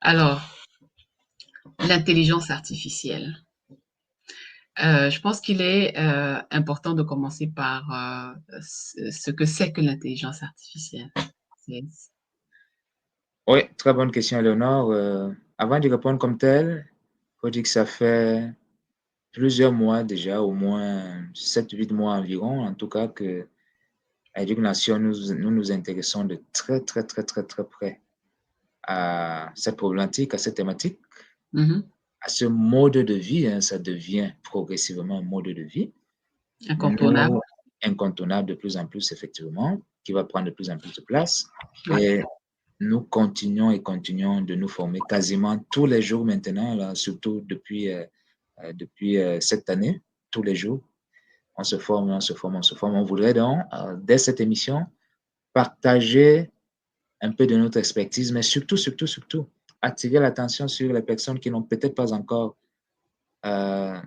Alors, l'intelligence artificielle. Je pense qu'il est important de commencer par ce que c'est que l'intelligence artificielle. C'est- Oui, très bonne question, Léonore. Avant d'y répondre comme tel, il faut dire que ça fait plusieurs mois déjà, au moins 7, 8 mois environ, en tout cas, que à Éducation, nous intéressons de très, très, très, très, très près à cette problématique, à cette thématique, Mhm. à ce mode de vie. Hein, ça devient progressivement un mode de vie. Incontournable. Nous, incontournable de plus en plus, effectivement, qui va prendre de plus en plus de place. Ouais. Et nous continuons et continuons de nous former quasiment tous les jours maintenant, là, surtout depuis cette année, tous les jours. On se forme, on se forme, on se forme. On voudrait donc, dès cette émission, partager un peu de notre expertise, mais surtout, surtout, surtout, attirer l'attention sur les personnes qui n'ont peut-être pas encore euh,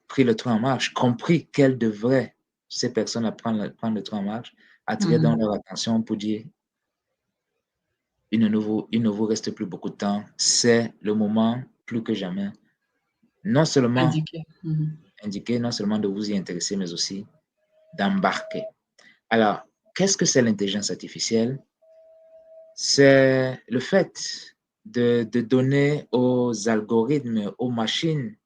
pris le train en marche, compris qu'elles devraient, ces personnes, prendre le train en marche, attirer donc Mhm. leur attention pour dire, il ne vous reste plus beaucoup de temps, c'est le moment plus que jamais, non seulement Indiqué. Mhm. indiqué, non seulement de vous y intéresser, mais aussi d'embarquer. Alors, qu'est-ce que c'est l'intelligence artificielle? C'est le fait de donner aux algorithmes, aux machines,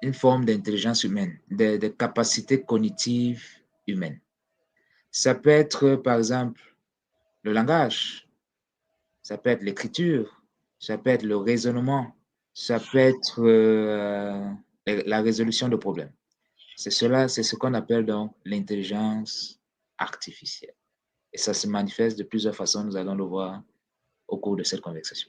une forme d'intelligence humaine, de capacités cognitives humaines. Ça peut être, par exemple, le langage, ça peut être l'écriture, ça peut être le raisonnement, ça peut être la résolution de problèmes. C'est cela, c'est ce qu'on appelle donc l'intelligence artificielle. Et ça se manifeste de plusieurs façons, nous allons le voir au cours de cette conversation.